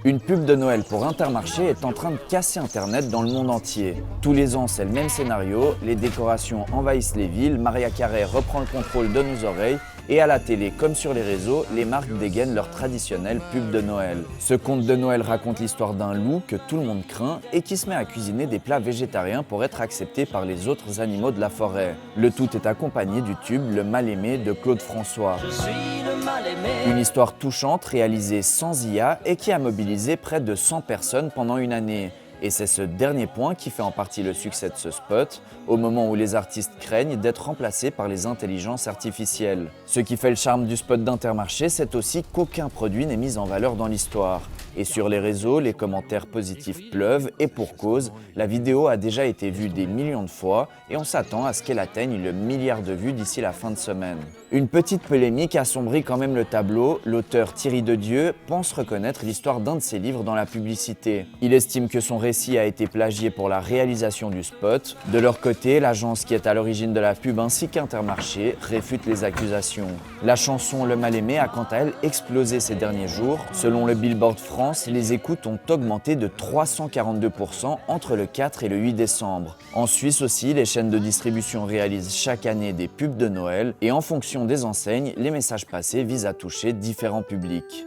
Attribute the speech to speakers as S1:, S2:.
S1: Une pub de Noël pour Intermarché est en train de casser Internet dans le monde entier. Tous les ans, c'est le même scénario, les décorations envahissent les villes, Maria Carey reprend le contrôle de nos oreilles, et à la télé comme sur les réseaux, les marques dégainent leur traditionnelle pub de Noël. Ce conte de Noël raconte l'histoire d'un loup que tout le monde craint et qui se met à cuisiner des plats végétariens pour être accepté par les autres animaux de la forêt. Le tout est accompagné du tube Le Mal-Aimé de Claude François. Une histoire touchante réalisée sans IA et qui a mobilisé près de 100 personnes pendant une année. Et c'est ce dernier point qui fait en partie le succès de ce spot, au moment où les artistes craignent d'être remplacés par les intelligences artificielles. Ce qui fait le charme du spot d'Intermarché, c'est aussi qu'aucun produit n'est mis en valeur dans l'histoire. Et sur les réseaux, les commentaires positifs pleuvent, et pour cause, la vidéo a déjà été vue des millions de fois, et on s'attend à ce qu'elle atteigne le milliard de vues d'ici la fin de semaine. Une petite polémique assombrit quand même le tableau, l'auteur Thierry Dedieu pense reconnaître l'histoire d'un de ses livres dans la publicité. Il estime que son récit a été plagié pour la réalisation du spot. De leur côté, l'agence qui est à l'origine de la pub ainsi qu'Intermarché réfute les accusations. La chanson Le Mal-Aimé a quant à elle explosé ces derniers jours. Selon le Billboard France, les écoutes ont augmenté de 342% entre le 4 et le 8 décembre. En Suisse aussi, les chaînes de distribution réalisent chaque année des pubs de Noël et en fonction des enseignes, les messages passés visent à toucher différents publics.